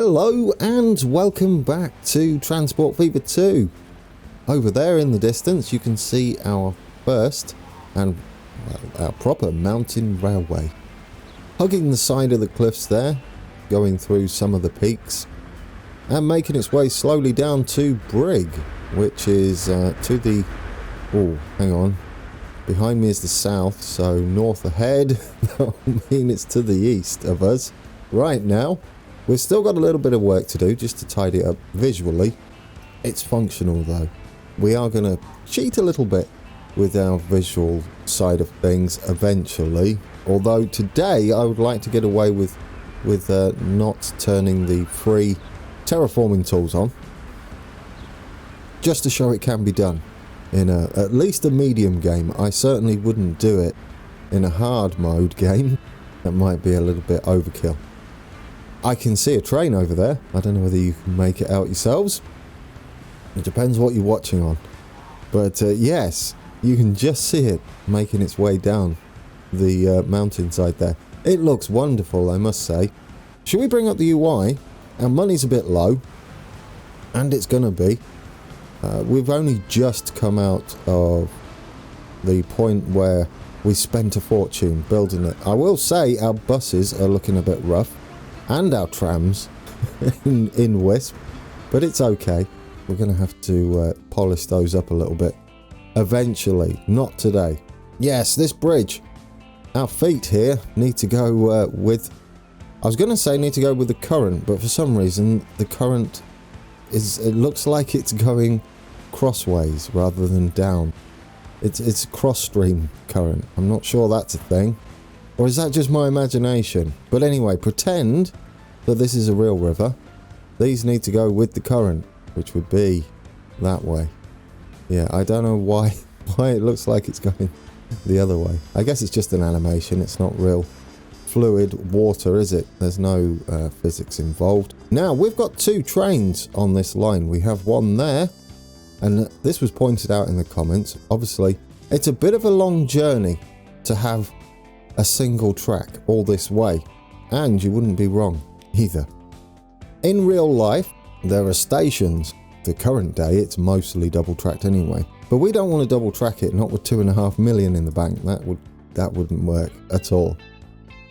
Hello and welcome back to Transport Fever 2. Over there in the distance you can see our first and our proper mountain railway. Hugging the side of the cliffs there, going through some of the peaks and making its way slowly down to Brig, which is to the... oh, hang on. Behind me is the south, so north ahead. That'll mean it's to the east of us right now. We've still got a little bit of work to do just to tidy it up visually. It's functional though. We are going to cheat a little bit with our visual side of things eventually. Although today I would like to get away with not turning the free terraforming tools on. Just to show it can be done in at least a medium game. I certainly wouldn't do it in a hard mode game. That might be a little bit overkill. I can see a train over there. I don't know whether you can make it out yourselves. It depends what you're watching on. But yes, you can just see it making its way down the mountainside there. It looks wonderful, I must say. Should we bring up the UI? Our money's a bit low. And it's going to be. We've only just come out of the point where we spent a fortune building it. I will say our buses are looking a bit rough. And our trams in Wisp, but it's okay. We're going to have to polish those up a little bit eventually, not today. Yes, this bridge. Our feet here need to go with... I was going to say need to go with the current, but for some reason the current is... it looks like it's going crossways rather than down. It's cross-stream current. I'm not sure that's a thing. Or is that just my imagination? But anyway, pretend that this is a real river. These need to go with the current, which would be that way. Yeah, I don't know why it looks like it's going the other way. I guess it's just an animation. It's not real fluid water, is it? There's no physics involved. Now, we've got two trains on this line. We have one there, and this was pointed out in the comments. Obviously, it's a bit of a long journey to have a single track all this way, and you wouldn't be wrong either. In real life there are stations. The current day it's mostly double tracked anyway, but we don't want to double track it, not with 2.5 million in the bank. That wouldn't work at all.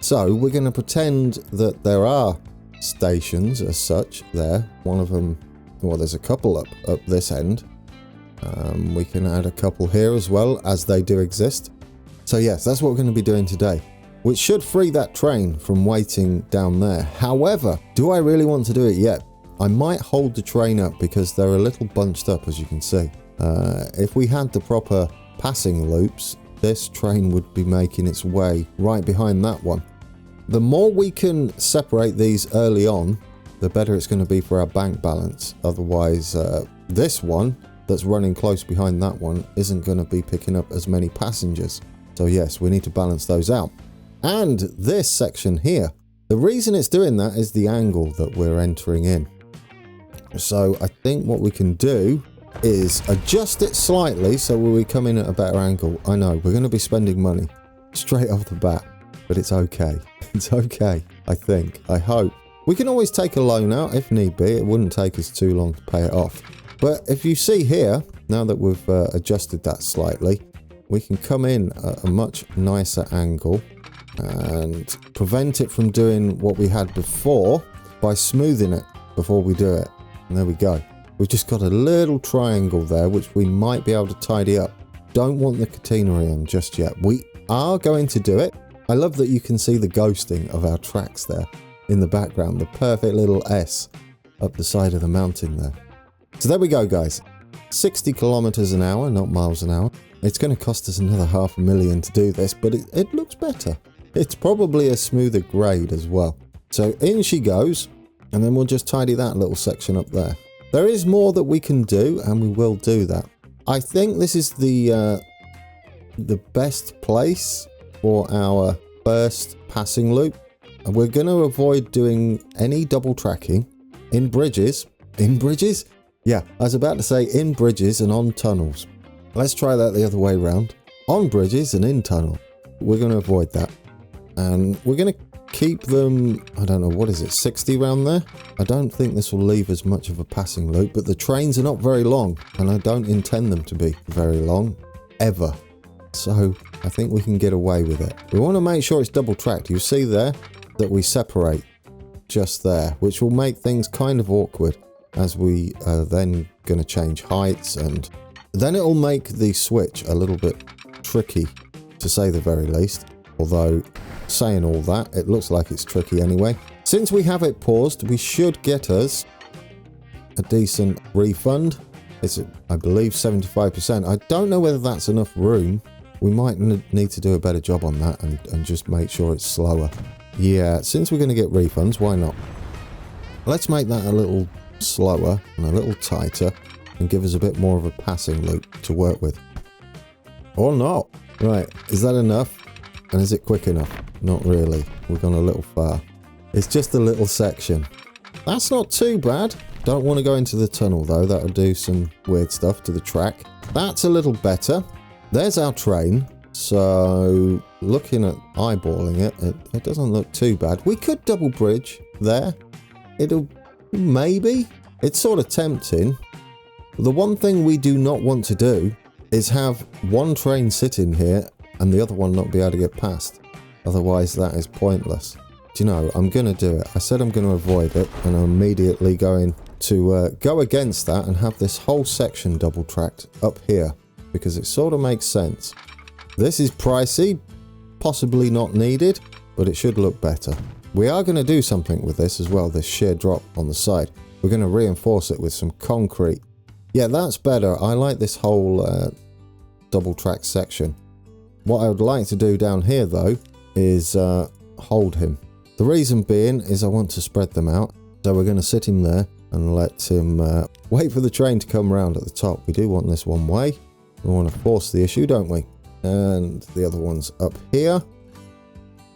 So we're going to pretend that there are stations as such there. One of them, well, there's a couple up this end. We can add a couple here as well, as they do exist. So yes, that's what we're going to be doing today, which should free that train from waiting down there. However, do I really want to do it yet? I might hold the train up because they're a little bunched up, as you can see. If we had the proper passing loops, this train would be making its way right behind that one. The more we can separate these early on, the better it's going to be for our bank balance. Otherwise, this one that's running close behind that one isn't going to be picking up as many passengers. So yes, we need to balance those out. And this section here, the reason it's doing that is the angle that we're entering in. So I think what we can do is adjust it slightly so we come in at a better angle. I know, we're going to be spending money straight off the bat, but it's okay. It's okay, I think, I hope. We can always take a loan out if need be. It wouldn't take us too long to pay it off. But if you see here, now that we've adjusted that slightly, we can come in at a much nicer angle and prevent it from doing what we had before by smoothing it before we do it. And there we go. We've just got a little triangle there, which we might be able to tidy up. Don't want the catenary on just yet. We are going to do it. I love that you can see the ghosting of our tracks there in the background. The perfect little S up the side of the mountain there. So there we go, guys. 60 kilometers an hour, not miles an hour. It's going to cost us another 500,000 to do this, but it looks better. It's probably a smoother grade as well. So in she goes, and then we'll just tidy that little section up there. There is more that we can do, and we will do that. I think this is the best place for our first passing loop. And we're going to avoid doing any double tracking in bridges. In bridges? Yeah, I was about to say in bridges and on tunnels. Let's try that the other way around. On bridges and in tunnel. We're going to avoid that. And we're going to keep them, I don't know, what is it, 60 round there? I don't think this will leave as much of a passing loop, but the trains are not very long, and I don't intend them to be very long, ever. So I think we can get away with it. We want to make sure it's double tracked. You see there that we separate just there, which will make things kind of awkward as we are then going to change heights, and then it will make the switch a little bit tricky, to say the very least. Although, saying all that, it looks like it's tricky anyway. Since we have it paused, we should get us a decent refund. It's, I believe, 75%. I don't know whether that's enough room. We might need to do a better job on that and just make sure it's slower. Yeah, since we're going to get refunds, why not? Let's make that a little slower and a little tighter and give us a bit more of a passing loop to work with. Or not. Right, is that enough? And is it quick enough? Not really. We've gone a little far. It's just a little section. That's not too bad. Don't want to go into the tunnel though. That'll do some weird stuff to the track. That's a little better. There's our train. So looking at eyeballing it, it doesn't look too bad. We could double bridge there. It'll maybe. It's sort of tempting. The one thing we do not want to do is have one train sitting here and the other one not be able to get past. Otherwise that is pointless. Do you know, I'm going to do it. I said I'm going to avoid it, and I'm immediately going to go against that and have this whole section double tracked up here, because it sort of makes sense. This is pricey, possibly not needed, but it should look better. We are going to do something with this as well, this sheer drop on the side. We're going to reinforce it with some concrete. Yeah, that's better. I like this whole double track section. What I would like to do down here though is hold him. The reason being is I want to spread them out. So we're going to sit him there and let him wait for the train to come round at the top. We do want this one way. We want to force the issue, don't we? And the other one's up here.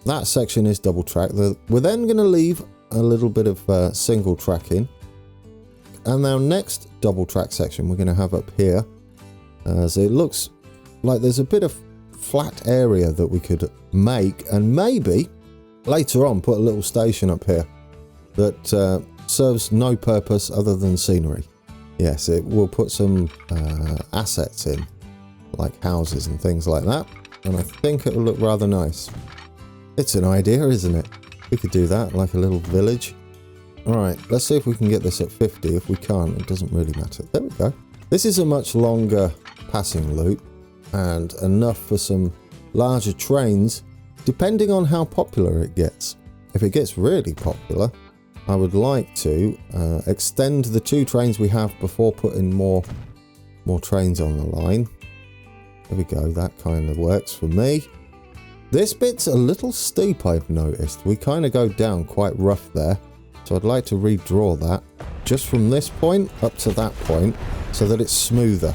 That section is double track. We're then going to leave a little bit of single tracking. And our next double track section we're going to have up here, as it looks like there's a bit of flat area that we could make, and maybe later on put a little station up here that serves no purpose other than scenery. Yes, it will put some assets in, like houses and things like that, and I think it will look rather nice. It's an idea, isn't it? We could do that, like a little village. Alright, let's see if we can get this at 50. If we can't, it doesn't really matter. There we go. This is a much longer passing loop, and enough for some larger trains, depending on how popular it gets. If it gets really popular, I would like to extend the 2 trains we have before putting more trains on the line. There we go, that kind of works for me. This bit's a little steep, I've noticed. We kind of go down quite rough there. So I'd like to redraw that just from this point up to that point so that it's smoother.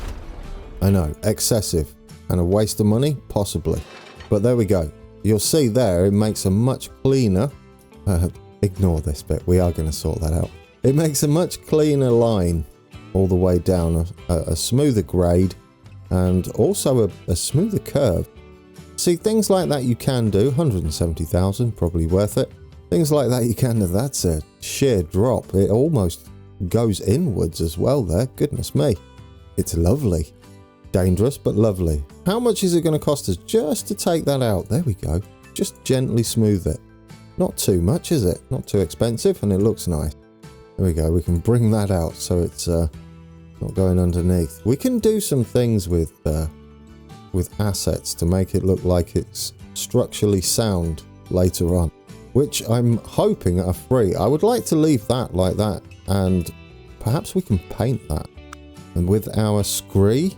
I know, excessive and a waste of money, possibly. But there we go. You'll see there, it makes a much cleaner... ignore this bit, we are going to sort that out. It makes a much cleaner line all the way down, a smoother grade, and also a smoother curve. See, things like that you can do. 170,000, probably worth it. Things like that you can do. That's a sheer drop. It almost goes inwards as well there. Goodness me. It's lovely. Dangerous, but lovely. How much is it going to cost us just to take that out? There we go. Just gently smooth it. Not too much, is it? Not too expensive, and it looks nice. There we go. We can bring that out so it's not going underneath. We can do some things with assets to make it look like it's structurally sound later on, which I'm hoping are free. I would like to leave that like that, and perhaps we can paint that. And with our scree,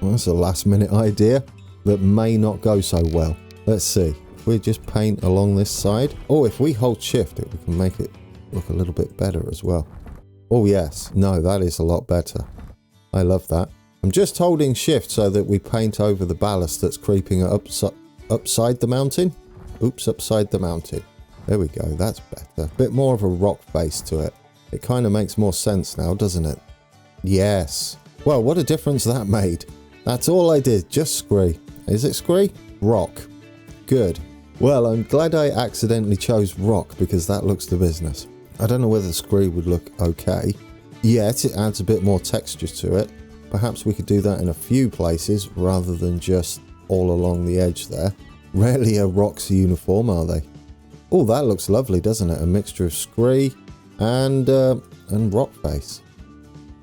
well, that's a last minute idea that may not go so well. Let's see. If we just paint along this side, or if we hold shift, we can make it look a little bit better as well. Oh yes, no, that is a lot better. I love that. I'm just holding shift so that we paint over the ballast that's creeping upside the mountain. Oops, upside the mountain. There we go, that's better. Bit more of a rock face to it. It kind of makes more sense now, doesn't it? Yes. Well, what a difference that made. That's all I did, just scree. Is it scree? Rock. Good. Well, I'm glad I accidentally chose rock because that looks the business. I don't know whether the scree would look okay. Yet it adds a bit more texture to it. Perhaps we could do that in a few places rather than just all along the edge there. Rarely are rocks uniform, are they? Oh, that looks lovely, doesn't it? A mixture of scree and rock face.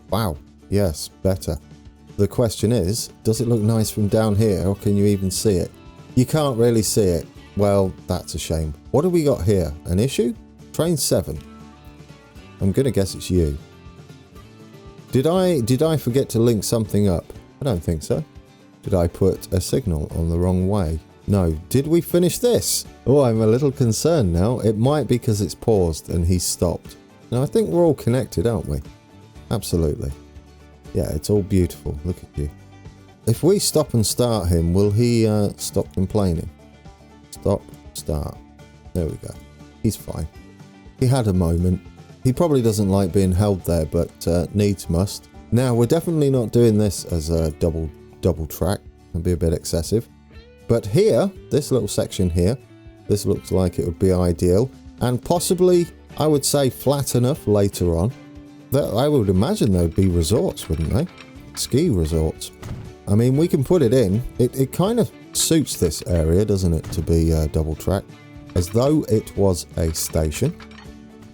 Wow, yes, better. The question is, does it look nice from down here or can you even see it? You can't really see it. Well, that's a shame. What have we got here? An issue? Train 7. I'm going to guess it's you. Did I forget to link something up? I don't think so. Did I put a signal on the wrong way? No. Did we finish this? Oh, I'm a little concerned now. It might be because it's paused and he's stopped. Now, I think we're all connected, aren't we? Absolutely. Yeah, it's all beautiful. Look at you. If we stop and start him, will he stop complaining? Stop, start. There we go. He's fine. He had a moment. He probably doesn't like being held there, but needs must. Now, we're definitely not doing this as a double track. It'd be a bit excessive. But here, this little section here, this looks like it would be ideal. And possibly, I would say, flat enough later on. That I would imagine there would be resorts, wouldn't they? Ski resorts. I mean, we can put it in. It kind of suits this area, doesn't it, to be double track, as though it was a station.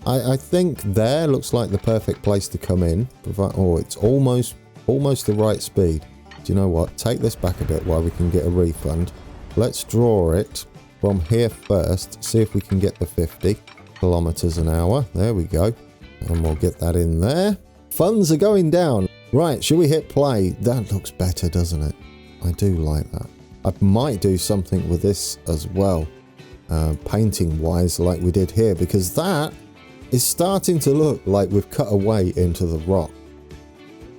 I think there looks like the perfect place to come in. Oh, it's almost the right speed. Do you know what? Take this back a bit while we can get a refund. Let's draw it from here first. See if we can get the 50 kilometers an hour. There we go. And we'll get that in there. Funds are going down. Right, should we hit play? That looks better, doesn't it? I do like that. I might do something with this as well, painting wise, like we did here, because that is starting to look like we've cut away into the rock.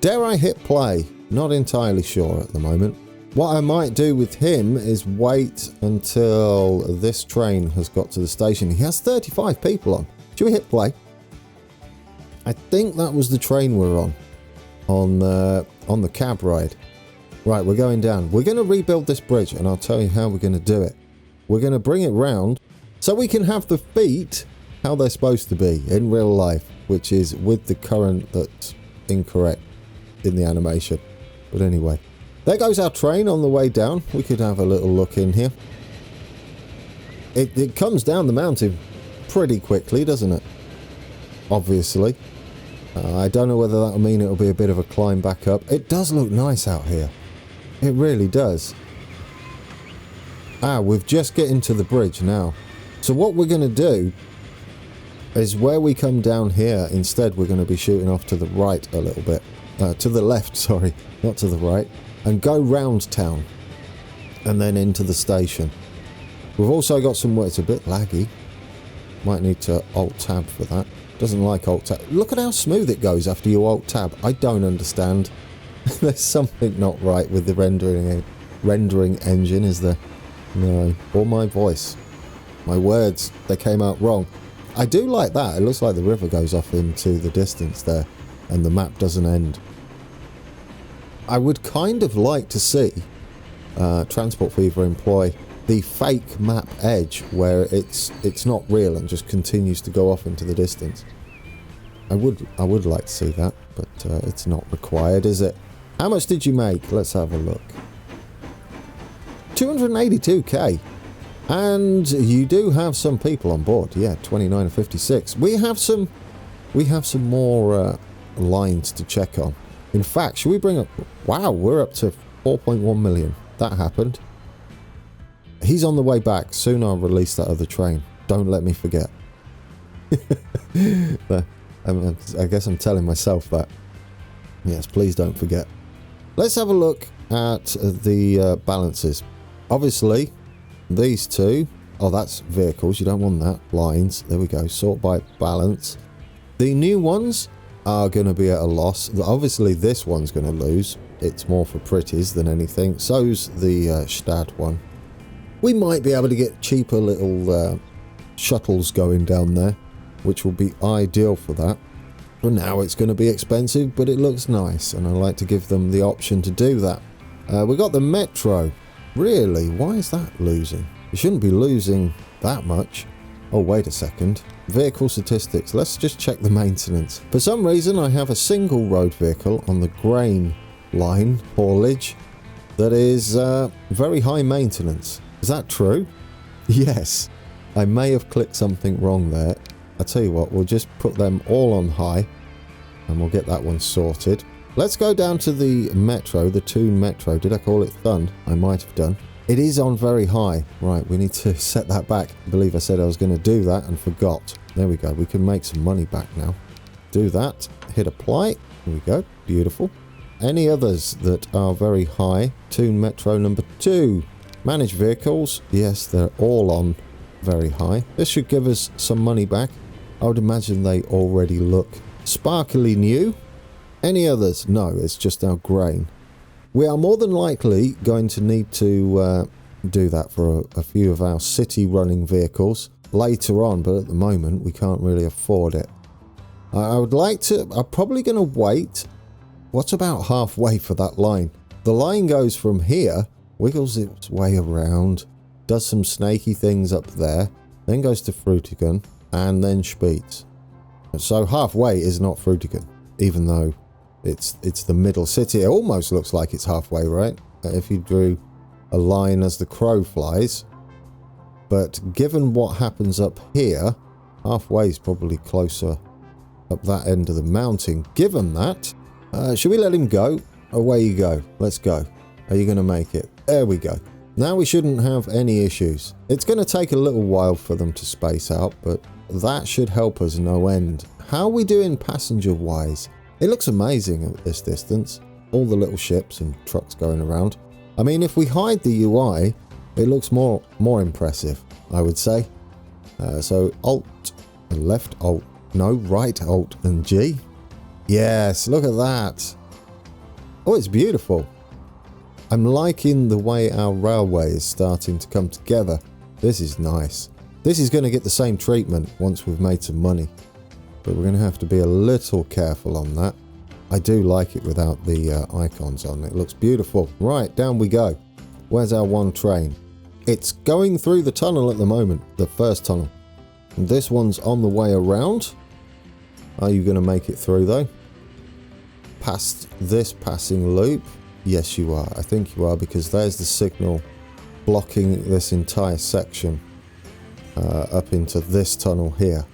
Dare I hit play? Not entirely sure at the moment. What I might do with him is wait until this train has got to the station. He has 35 people on. Should we hit play? I think that was the train we're on the cab ride. Right, we're going down. We're going to rebuild this bridge, and I'll tell you how we're going to do it. We're going to bring it round so we can have the feet how they're supposed to be in real life, which is with the current that's incorrect in the animation. But anyway, there goes our train on the way down. We could have a little look in here. It comes down the mountain pretty quickly, doesn't it? Obviously. I don't know whether that'll mean it'll be a bit of a climb back up. It does look nice out here. It really does. We're just getting to the bridge now. So what we're going to do is where we come down here, instead we're going to be shooting off to the right a little bit. To the left, sorry, not to the right. And go round town. And then into the station. We've also got some work. It's a bit laggy. Might need to Alt-Tab for that. Doesn't like Alt-Tab. Look at how smooth it goes after you Alt-Tab. I don't understand. There's something not right with the rendering engine, is there? No. Or my voice. My words, they came out wrong. I do like that. It looks like the river goes off into the distance there, and the map doesn't end. I would kind of like to see Transport Fever employ the fake map edge, where it's not real and just continues to go off into the distance. I would like to see that, but it's not required, is it? How much did you make? Let's have a look. 282k. And you do have some people on board. Yeah, 29 and 56. We have some more lines to check on. In fact, should we bring up... Wow, we're up to 4.1 million. That happened. He's on the way back. Soon I'll release that other train. Don't let me forget. I guess I'm telling myself that. Yes, please don't forget. Let's have a look at the balances. Obviously, these two... Oh, that's vehicles. You don't want that. Lines. There we go. Sort by balance. The new ones are going to be at a loss. Obviously, this one's going to lose. It's more for pretties than anything. So's the Stad one. We might be able to get cheaper little shuttles going down there, which will be ideal for that. For now, it's going to be expensive, but it looks nice, and I like to give them the option to do that. We got the Metro. Really? Why is that losing? You shouldn't be losing that much. Oh, wait a second. Vehicle statistics. Let's just check the maintenance. For some reason, I have a single road vehicle on the grain line haulage that is very high maintenance. Is that true? Yes. I may have clicked something wrong there. I tell you what, we'll just put them all on high and we'll get that one sorted. Let's go down to the metro, the Toon Metro. Did I call it Thun? I might have done. It is on very high. Right, we need to set that back. I believe I said I was going to do that and forgot. There we go. We can make some money back now. Do that. Hit apply. Here we go. Beautiful. Any others that are very high? Toon Metro number 2. Manage vehicles. Yes, they're all on very high. This should give us some money back. I would imagine they already look sparkly new. Any others? No, it's just our grain. We are more than likely going to need to do that for a few of our city running vehicles later on, but at the moment we can't really afford it. I would like to, I'm probably going to wait. What's about halfway for that line? The line goes from here, wiggles its way around, does some snaky things up there, then goes to Frutigen, and then Spiez. So halfway is not Frutigen, even though it's the middle city. It almost looks like it's halfway, right? If you drew a line as the crow flies. But given what happens up here, halfway is probably closer up that end of the mountain. Given that, should we let him go? Away you go. Let's go. Are you going to make it? There we go. Now we shouldn't have any issues. It's going to take a little while for them to space out, but that should help us no end. How are we doing passenger-wise? It looks amazing at this distance. All the little ships and trucks going around. I mean, if we hide the UI, it looks more impressive, I would say. So Alt and left Alt. No, right Alt and G. Yes, look at that. Oh, it's beautiful. I'm liking the way our railway is starting to come together. This is nice. This is going to get the same treatment once we've made some money. But we're going to have to be a little careful on that. I do like it without the icons on. It looks beautiful. Right, down we go. Where's our one train? It's going through the tunnel at the moment, the first tunnel. And this one's on the way around. Are you going to make it through though? Past this passing loop? Yes, you are. I think you are, because there's the signal blocking this entire section up into this tunnel here.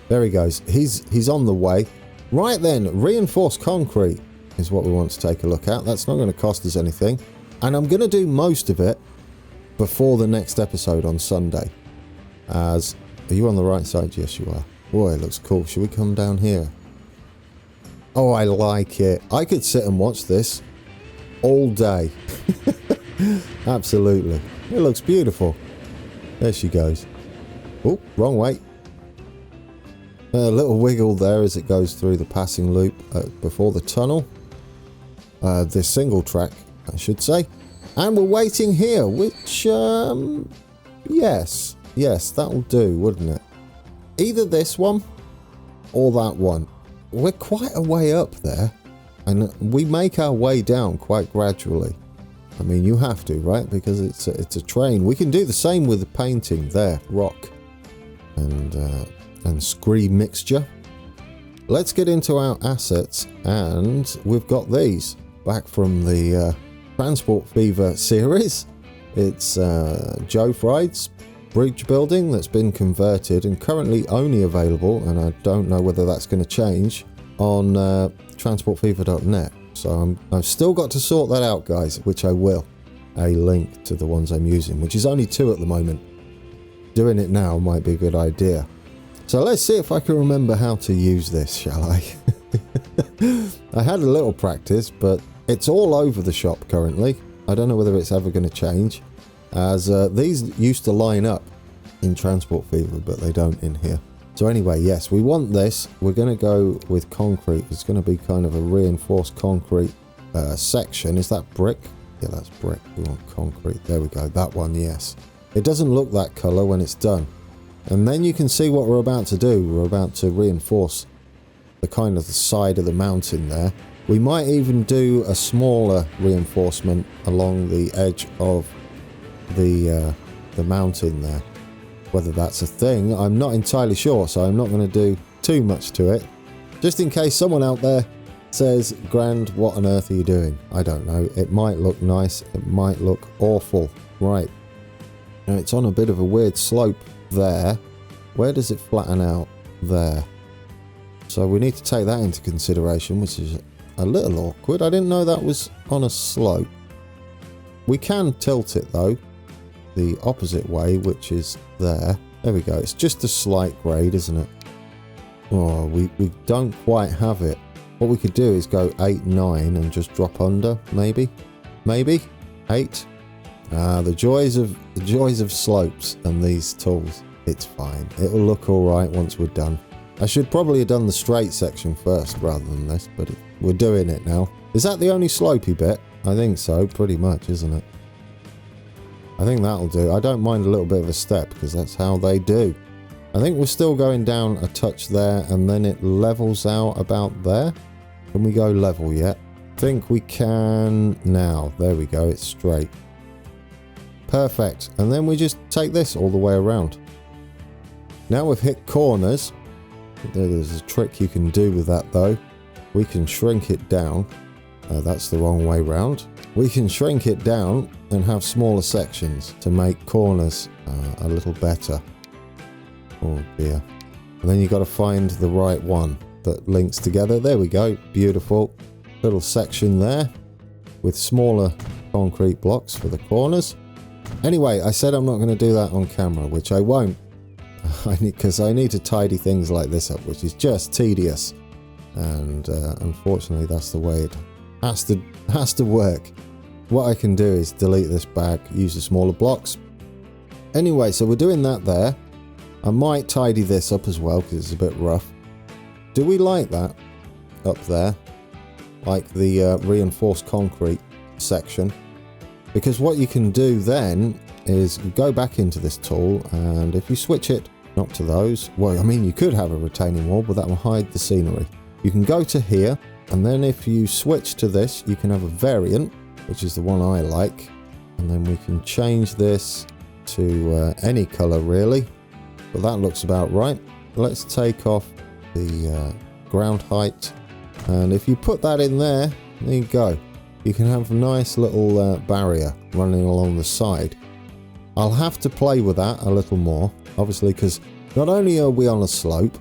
There he goes. He's on the way. Right then, reinforced concrete is what we want to take a look at. That's not going to cost us anything. And I'm going to do most of it before the next episode on Sunday. Are you on the right side? Yes, you are. Boy, it looks cool. Should we come down here? Oh, I like it. I could sit and watch this all day. Absolutely. It looks beautiful. There she goes. Oh, wrong way. A little wiggle there as it goes through the passing loop before the tunnel. This single track, I should say. And we're waiting here, which, yes, that'll do, wouldn't it? Either this one or that one. We're quite a way up there, and we make our way down quite gradually. I mean, you have to, right? Because it's a train. We can do the same with the painting there, rock and scree mixture. Let's get into our assets, and we've got these back from the Transport Fever series. It's Joe Fried's bridge building that's been converted and currently only available, and I don't know whether that's going to change, on transportfever.net. So I've still got to sort that out, guys, which I will. A link to the ones I'm using, which is only 2 at the moment. Doing it now might be a good idea. So let's see if I can remember how to use this, shall I? I had a little practice, but it's all over the shop currently. I don't know whether it's ever going to change, as these used to line up in Transport Fever, but they don't in here. So anyway, yes, we want this. We're going to go with concrete. It's going to be kind of a reinforced concrete section. Is that brick? Yeah, that's brick. We want concrete. There we go. That one, yes. It doesn't look that colour when it's done. And then you can see what we're about to do. We're about to reinforce the kind of the side of the mountain there. We might even do a smaller reinforcement along the edge of the the mountain there. Whether that's a thing, I'm not entirely sure, so I'm not going to do too much to it. Just in case someone out there says, Grand, what on earth are you doing? I don't know. It might look nice. It might look awful. Right. Now it's on a bit of a weird slope there. Where does it flatten out? There. So we need to take that into consideration, which is a little awkward. I didn't know that was on a slope. We can tilt it though, the opposite way, which is there. There we go. It's just a slight grade, isn't it? Oh, we don't quite have it. What we could do is go 8, 9 and just drop under, maybe? Maybe? 8? The joys of slopes and these tools. It's fine. It'll look alright once we're done. I should probably have done the straight section first rather than this, but we're doing it now. Is that the only slopey bit? I think so, pretty much, isn't it? I think that'll do. I don't mind a little bit of a step because that's how they do. I think we're still going down a touch there and then it levels out about there. Can we go level yet? I think we can now. There we go, it's straight. Perfect. And then we just take this all the way around. Now we've hit corners. There's a trick you can do with that though. We can shrink it down. That's the wrong way round. We can shrink it down and have smaller sections to make corners a little better. Oh dear. And then you've got to find the right one that links together. There we go. Beautiful. Little section there with smaller concrete blocks for the corners. Anyway, I said I'm not going to do that on camera, which I won't. Because I need to tidy things like this up, which is just tedious. And unfortunately, that's the way it has to work. What I can do is delete this back, use the smaller blocks. Anyway, so we're doing that there. I might tidy this up as well because it's a bit rough. Do we like that up there? Like the reinforced concrete section? Because what you can do then is go back into this tool, and if you switch it, not to those, well, I mean, you could have a retaining wall, but that will hide the scenery. You can go to here, and then if you switch to this, you can have a variant, which is the one I like, and then we can change this to any color really, but that looks about right. Let's take off the ground height, and if you put that in there, there you go. You can have a nice little barrier running along the side. I'll have to play with that a little more, obviously, because not only are we on a slope,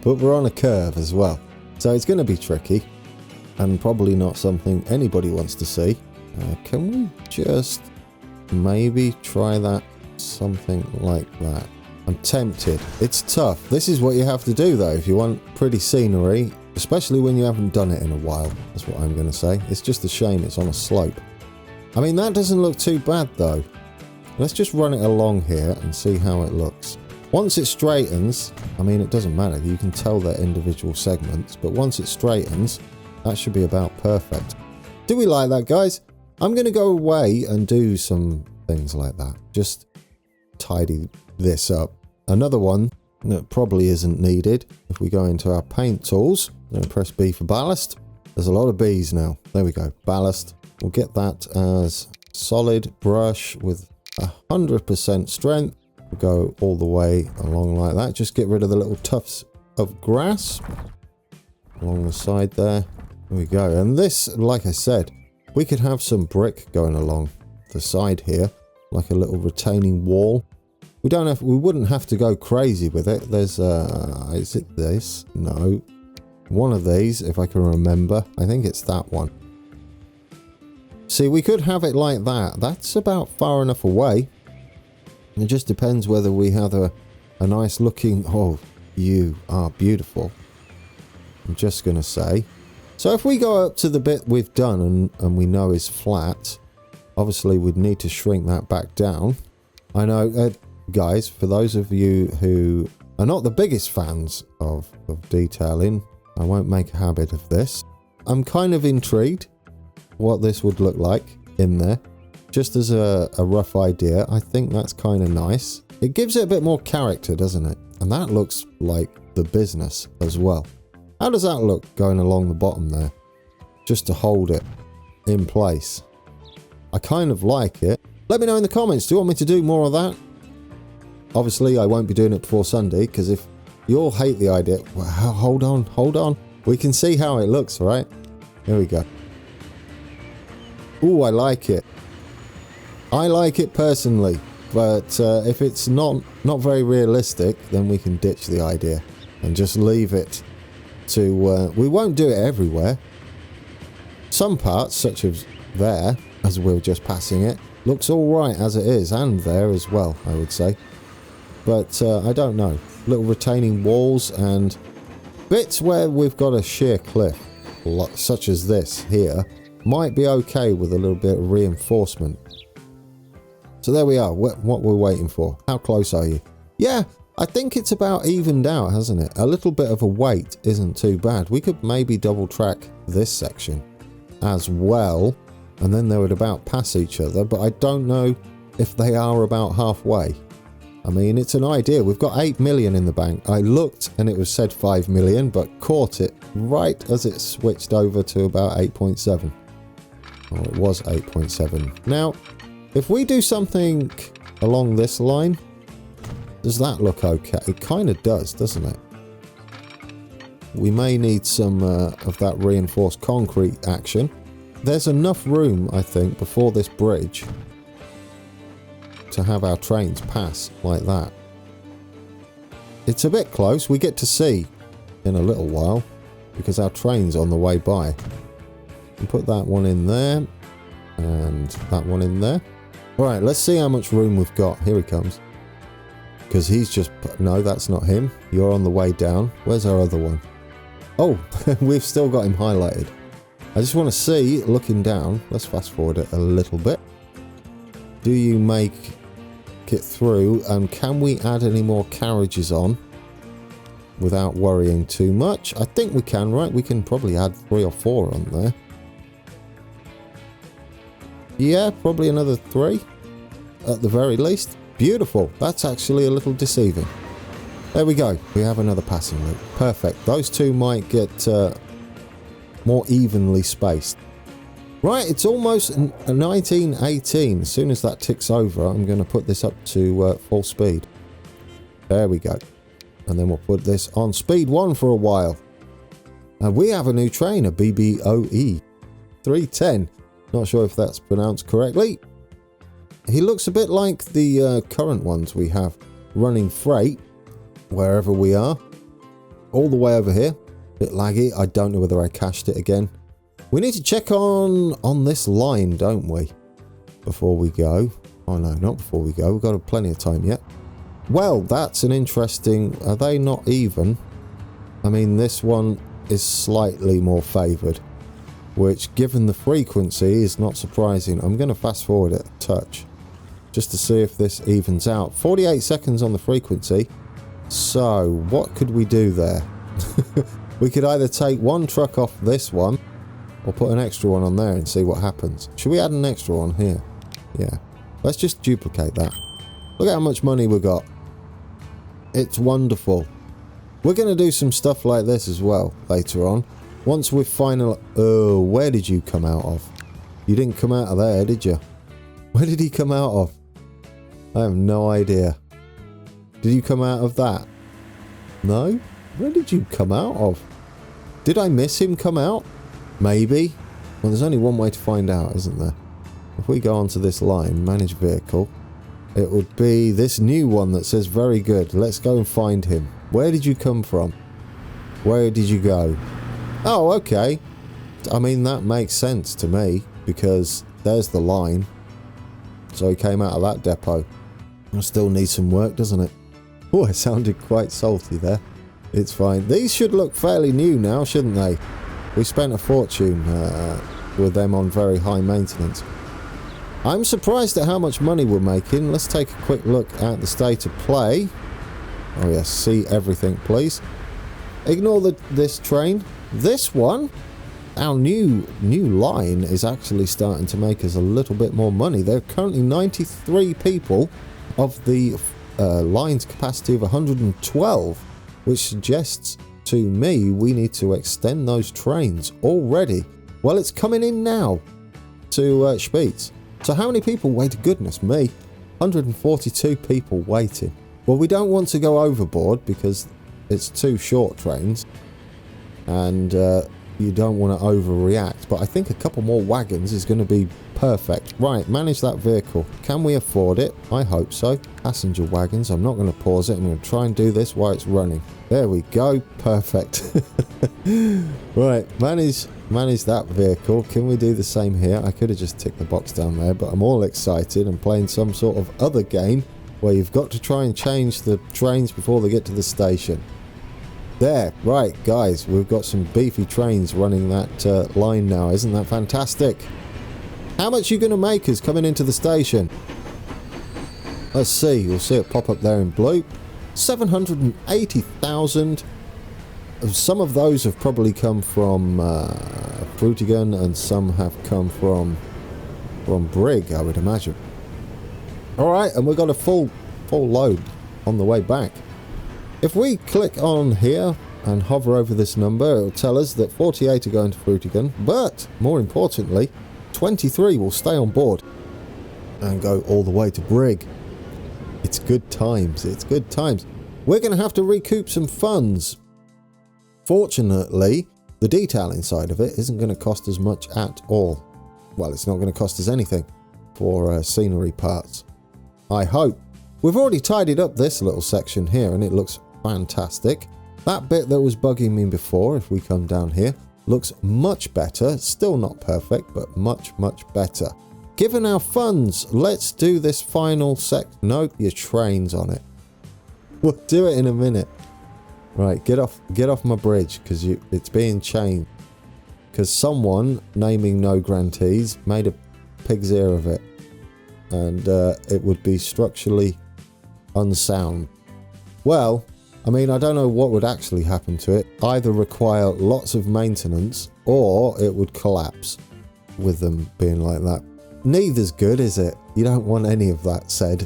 but we're on a curve as well. So it's going to be tricky, and probably not something anybody wants to see. Can we just maybe try that, something like that? I'm tempted. It's tough. This is what you have to do, though, if you want pretty scenery, especially when you haven't done it in a while. That's what I'm going to say. It's just a shame it's on a slope. I mean, that doesn't look too bad, though. Let's just run it along here and see how it looks. Once it straightens, I mean, it doesn't matter. You can tell they're individual segments, but once it straightens, that should be about perfect. Do we like that, guys? I'm going to go away and do some things like that. Just tidy this up. Another one that probably isn't needed. If we go into our paint tools, and press B for ballast. There's a lot of B's now. There we go. Ballast. We'll get that as solid brush with 100% strength. We'll go all the way along like that. Just get rid of the little tufts of grass along the side there. There we go. And this, like I said, we could have some brick going along the side here, like a little retaining wall. We wouldn't have to go crazy with it. There's is it this? No. One of these, if I can remember. I think it's that one. See, we could have it like that. That's about far enough away. It just depends whether we have a nice looking... Oh, you are beautiful. I'm just going to say. So if we go up to the bit we've done and we know is flat, obviously we'd need to shrink that back down. I know, guys, for those of you who are not the biggest fans of detailing, I won't make a habit of this. I'm kind of intrigued what this would look like in there. Just as a rough idea, I think that's kind of nice. It gives it a bit more character, doesn't it? And that looks like the business as well. How does that look going along the bottom there? Just to hold it in place. I kind of like it. Let me know in the comments, do you want me to do more of that? Obviously, I won't be doing it before Sunday, because if you all hate the idea... Well, hold on. We can see how it looks, right? Here we go. Ooh, I like it. I like it personally, but if it's not very realistic, then we can ditch the idea and just leave it to... we won't do it everywhere. Some parts, such as there, as we were just passing it, looks alright as it is, and there as well, I would say. But I don't know. Little retaining walls and bits where we've got a sheer cliff, such as this here, might be okay with a little bit of reinforcement. So there we are, what we're waiting for. How close are you? Yeah, I think it's about evened out, hasn't it? A little bit of a wait isn't too bad. We could maybe double track this section as well, and then they would about pass each other, but I don't know if they are about halfway. I mean, it's an idea. We've got 8 million in the bank. I looked and it was said 5 million, but caught it right as it switched over to about 8.7. Oh, it was 8.7. Now, if we do something along this line, does that look okay? It kind of does, doesn't it? We may need some of that reinforced concrete action. There's enough room, I think, before this bridge to have our trains pass like that. It's a bit close. We get to see in a little while because our train's on the way by. And put that one in there and that one in there. Right, let's see how much room we've got. Here he comes. Because he's just... No, that's not him. You're on the way down. Where's our other one? Oh, we've still got him highlighted. I just want to see, looking down, let's fast forward it a little bit. Do you make it through? And can we add any more carriages on without worrying too much? I think we can, right? We can probably add 3 or 4 on there. Yeah, probably another 3 at the very least. Beautiful. That's actually a little deceiving. There we go. We have another passing loop. Perfect. Those two might get more evenly spaced. Right, it's almost 1918. As soon as that ticks over, I'm going to put this up to full speed. There we go. And then we'll put this on speed 1 for a while. And we have a new train, a BBOE 310. Not sure if that's pronounced correctly. He looks a bit like the current ones we have running freight wherever we are. All the way over here. Bit laggy. I don't know whether I cached it again. We need to check on this line, don't we? Before we go. Oh no, not before we go. We've got plenty of time yet. Well, that's an interesting... Are they not even? I mean, this one is slightly more favoured. Which, given the frequency, is not surprising. I'm going to fast forward it a touch. Just to see if this evens out. 48 seconds on the frequency. So, what could we do there? We could either take one truck off this one, or put an extra one on there and see what happens. Should we add an extra one here? Yeah. Let's just duplicate that. Look at how much money we got. It's wonderful. We're going to do some stuff like this as well later on. Once we've finally... Oh, where did you come out of? You didn't come out of there, did you? Where did he come out of? I have no idea. Did you come out of that? No? Where did you come out of? Did I miss him come out? Maybe. Well, there's only one way to find out, isn't there? If we go onto this line, manage vehicle, it would be this new one that says very good. Let's go and find him. Where did you come from? Where did you go? Oh, okay. I mean, that makes sense to me because there's the line. So he came out of that depot. It still needs some work, doesn't it? Oh, it sounded quite salty there. It's fine. These should look fairly new now, shouldn't they? We spent a fortune with them on very high maintenance. I'm surprised at how much money we're making. Let's take a quick look at the state of play. Oh yes, see everything, please. Ignore this train. This one, our new line is actually starting to make us a little bit more money. There are currently 93 people of the line's capacity of 112, which suggests to me we need to extend those trains already. Well, it's coming in now to Spitz. So how many people waited? Goodness me, 142 people waiting. Well, we don't want to go overboard because it's 2 short trains and you don't want to overreact, but I think a couple more wagons is going to be perfect. Right, manage that vehicle. Can we afford it? I hope so. Passenger wagons. I'm not going to pause it. I'm going to try and do this while it's running. There we go. Perfect. Right, manage that vehicle. Can we do the same here? I could have just ticked the box down there, but I'm all excited and playing some sort of other game where you've got to try and change the trains before they get to the station. There, right, guys, we've got some beefy trains running that line now. Isn't that fantastic? How much are you going to make us coming into the station? Let's see. You'll see it pop up there in blue. 780,000. Some of those have probably come from Frutigen and some have come from Brig, I would imagine. Alright, and we've got a full load on the way back. If we click on here and hover over this number, it'll tell us that 48 are going to Frutigen, but more importantly, 23 will stay on board and go all the way to Brig. It's good times. It's good times. We're going to have to recoup some funds. Fortunately, the detailing side of it isn't going to cost us much at all. Well, it's not going to cost us anything for scenery parts. I hope. We've already tidied up this little section here and it looks fantastic. That bit that was bugging me before, if we come down here, looks much better. Still not perfect, but much better. Given our funds, let's do this final Nope, your train's on it. We'll do it in a minute. Right, get off my bridge because it's being chained. Because someone, naming no grantees, made a pig's ear of it. And it would be structurally unsound. Well, I mean, I don't know what would actually happen to it. Either require lots of maintenance or it would collapse with them being like that. Neither's good, is it? You don't want any of that said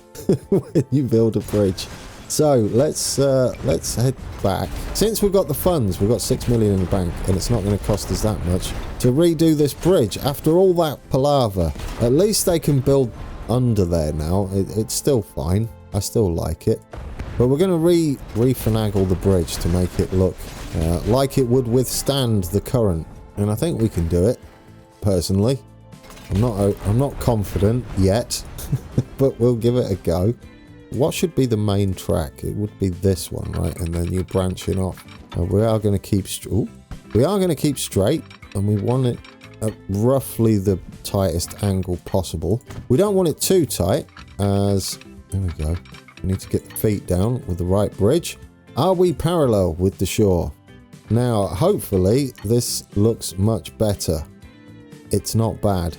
when you build a bridge. So let's head back. Since we've got the funds, we've got 6 million in the bank and it's not going to cost us that much to redo this bridge after all that palaver. At least they can build under there now. It's still fine. I still like it. But we're going to refinagle the bridge to make it look like it would withstand the current. And I think we can do it, personally. I'm not confident yet, but we'll give it a go. What should be the main track? It would be this one, right? And then you're branching off. And we are going to keep straight, and we want it at roughly the tightest angle possible. We don't want it too tight, as there we go. We need to get the feet down with the right bridge. Are we parallel with the shore? Now, hopefully, this looks much better. It's not bad.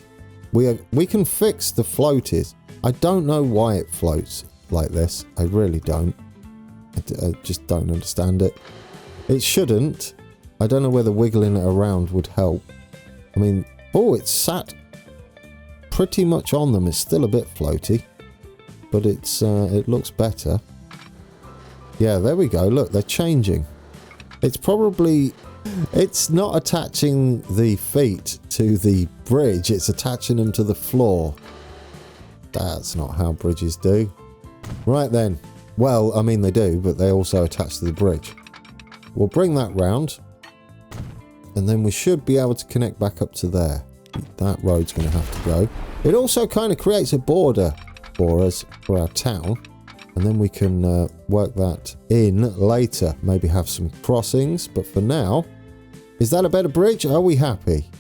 We can fix the floaties. I don't know why it floats like this. I really don't. I just don't understand it. It shouldn't. I don't know whether wiggling it around would help. I mean, oh, it's sat pretty much on them. It's still a bit floaty, but it looks better. Yeah, there we go. Look, they're changing. It's not attaching the feet to the bridge. It's attaching them to the floor. That's not how bridges do. Right then. Well, I mean they do, but they also attach to the bridge. We'll bring that round. And then we should be able to connect back up to there. That road's going to have to go. It also kind of creates a border for us, for our town. And then we can work that in later. Maybe have some crossings. But for now, is that a better bridge? Are we happy?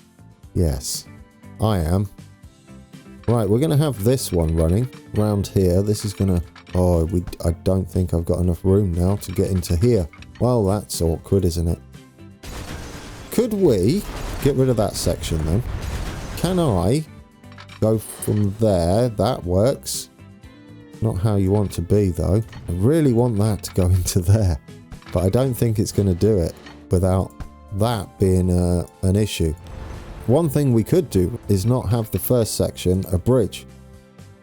Yes, I am. Right, we're going to have this one running around here. This is going to... Oh, I don't think I've got enough room now to get into here. Well, that's awkward, isn't it? Could we get rid of that section then? Can I go from there? That works. Not how you want to be, though. I really want that to go into there. But I don't think it's going to do it without that being an issue. One thing we could do is not have the first section a bridge,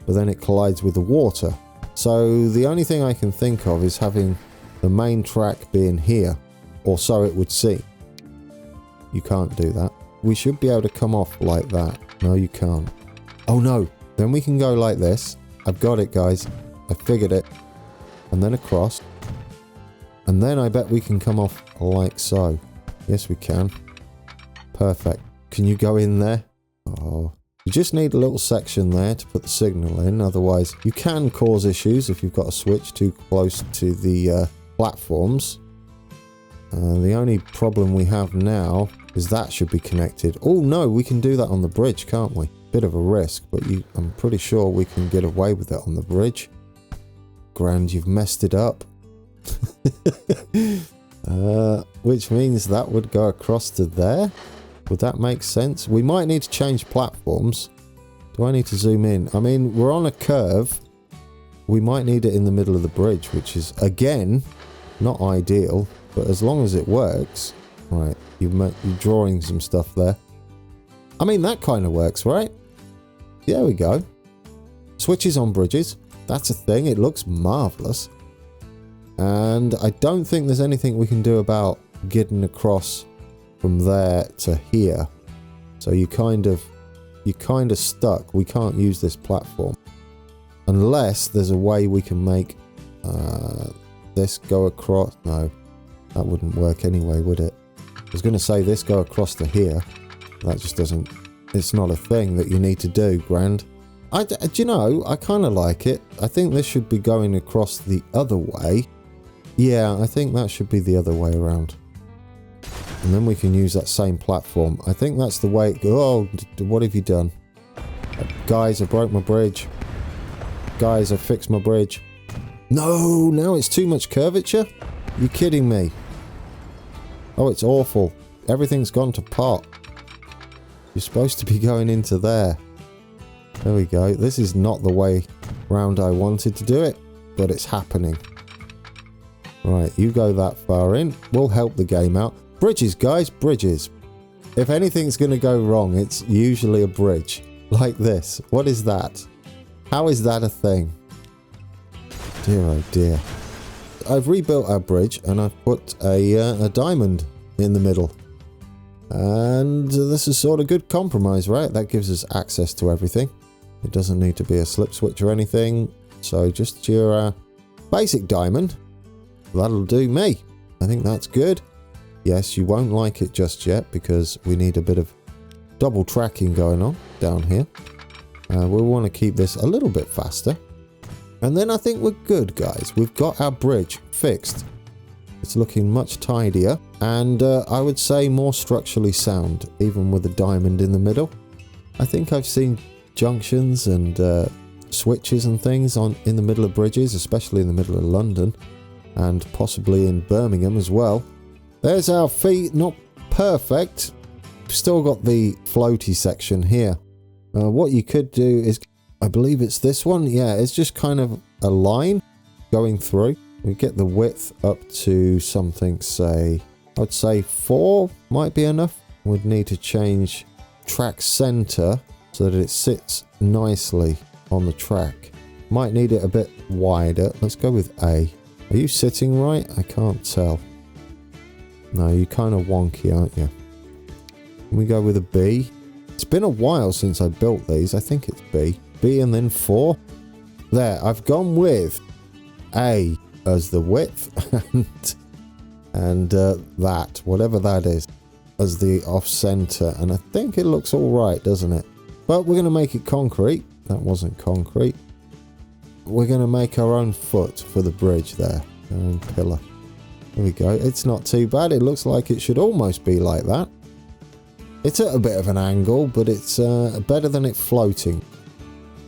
but then it collides with the water. So the only thing I can think of is having the main track being here, or so it would seem. You can't do that. We should be able to come off like that. No, you can't. Oh no, Then we can go like this. I've got it, guys. I figured it. And then across. And then I bet we can come off like so. Yes, we can. Perfect. Can you go in there? Oh. You just need a little section there to put the signal in. Otherwise, you can cause issues if you've got a switch too close to the platforms. The only problem we have now is that should be connected. Oh no, we can do that on the bridge, can't we? Bit of a risk, but I'm pretty sure we can get away with it on the bridge. Grand, you've messed it up. Which means that would go across to there. Would that make sense? We might need to change platforms. Do I need to zoom in? I mean, we're on a curve. We might need it in the middle of the bridge, which is, again, not ideal. But as long as it works... Right, you're drawing some stuff there. I mean, that kind of works, right? There we go. Switches on bridges. That's a thing. It looks marvellous. And I don't think there's anything we can do about getting across from there to here. So you're kind of stuck. We can't use this platform. Unless there's a way we can make this go across. No, that wouldn't work anyway, would it? I was going to say this go across to here. That just doesn't... It's not a thing that you need to do, Grand. Do you know, I kind of like it. I think this should be going across the other way. Yeah, I think that should be the other way around. And then we can use that same platform. I think that's the way... Oh, what have you done? Guys, I broke my bridge. Guys, I fixed my bridge. No, now it's too much curvature? You're kidding me. Oh, it's awful. Everything's gone to pot. You're supposed to be going into there. There we go. This is not the way round I wanted to do it, but it's happening. Right, you go that far in. We'll help the game out. Bridges, guys, bridges. If anything's going to go wrong, it's usually a bridge. Like this. What is that? How is that a thing? Dear oh dear. I've rebuilt our bridge and I've put a diamond in the middle. And this is sort of good compromise, right? That gives us access to everything. It doesn't need to be a slip switch or anything. So just your basic diamond. That'll do me. I think that's good. Yes, you won't like it just yet because we need a bit of double tracking going on down here. We'll want to keep this a little bit faster. And then I think we're good, guys. We've got our bridge fixed. It's looking much tidier and I would say more structurally sound, even with a diamond in the middle. I think I've seen junctions and switches and things in the middle of bridges, especially in the middle of London and possibly in Birmingham as well. There's our feet, not perfect. Still got the floaty section here. What you could do is, I believe it's this one. Yeah, it's just kind of a line going through. We get the width up to something, say, I'd say 4 might be enough. We'd need to change track center so that it sits nicely on the track. Might need it a bit wider. Let's go with A. Are you sitting right? I can't tell. No, you're kind of wonky, aren't you? Can we go with a B? It's been a while since I built these. I think it's B. B and then 4. There, I've gone with A as the width and that, whatever that is, as the off-center. And I think it looks all right, doesn't it? But we're going to make it concrete. That wasn't concrete. We're going to make our own foot for the bridge there. Our own pillar. There we go. It's not too bad. It looks like it should almost be like that. It's at a bit of an angle, but it's better than it floating.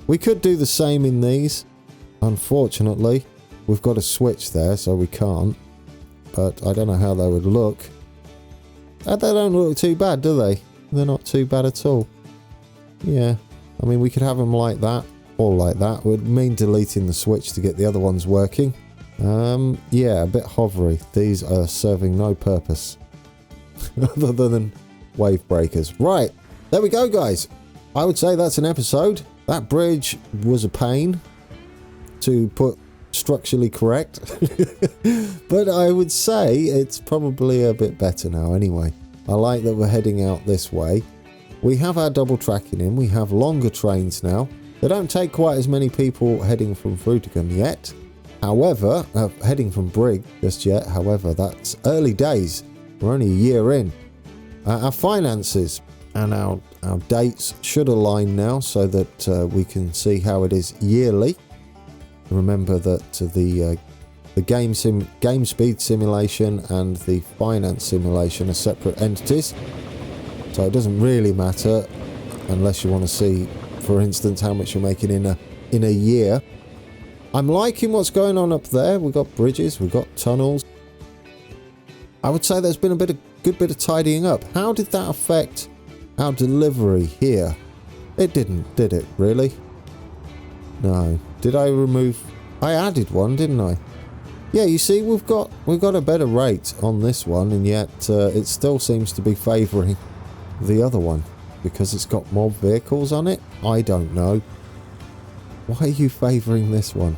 We could do the same in these. Unfortunately, we've got a switch there, so we can't. But I don't know how they would look. They don't look too bad, do they? They're not too bad at all. Yeah. I mean, we could have them like that, or like that. It would mean deleting the switch to get the other ones working. Yeah, a bit hovery. These are serving no purpose. Other than wave breakers. Right. There we go, guys. I would say that's an episode. That bridge was a pain to put structurally correct. But I would say it's probably a bit better now anyway. I like that we're heading out this way. We have our double tracking in. We have longer trains now. They don't take quite as many people heading from Frutigen yet. However, heading from Brig just yet. However, that's early days. We're only a year in. Our finances and our dates should align now so that we can see how it is yearly. Remember that the game speed simulation and the finance simulation are separate entities. So it doesn't really matter unless you want to see, for instance, how much you're making in a year. I'm liking what's going on up there. We've got bridges, we've got tunnels. I would say there's been a good bit of tidying up. How did that affect our delivery here? It didn't, did it, really? No. Did I remove... I added one, didn't I? Yeah, you see, we've got a better rate on this one, and yet it still seems to be favouring the other one because it's got more vehicles on it. I don't know. Why are you favouring this one?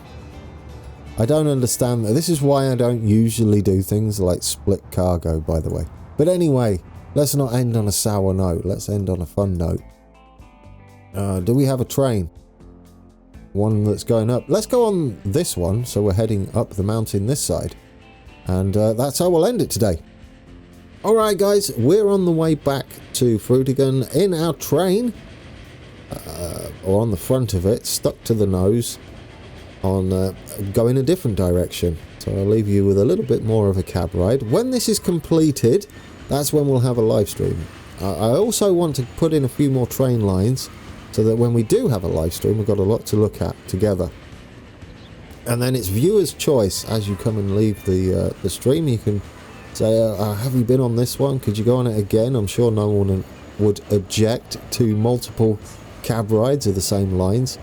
I don't understand that. This is why I don't usually do things like split cargo, by the way. But anyway, let's not end on a sour note. Let's end on a fun note. Do we have a train? One that's going up. Let's go on this one. So we're heading up the mountain this side. And that's how we'll end it today. Alright guys, we're on the way back to Frutigen in our train. Or on the front of it, stuck to the nose. On going a different direction. So I'll leave you with a little bit more of a cab ride. When this is completed, that's when we'll have a live stream. I also want to put in a few more train lines so that when we do have a live stream, we've got a lot to look at together. And then it's viewers' choice. As you come and leave the stream, you can say, have you been on this one? Could you go on it again? I'm sure no one would object to multiple cab rides of the same lines.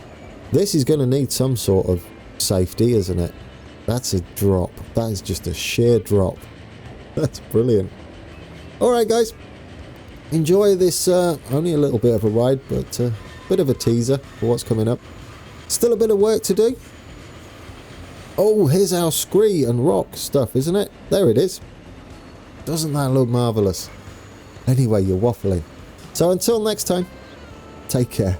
This is going to need some sort of safety, isn't it? That's a drop. That is just a sheer drop. That's brilliant. Alright guys, enjoy this, only a little bit of a ride, but a bit of a teaser for what's coming up. Still a bit of work to do. Oh, here's our scree and rock stuff, isn't it? There it is. Doesn't that look marvellous? Anyway, you're waffling. So until next time, take care.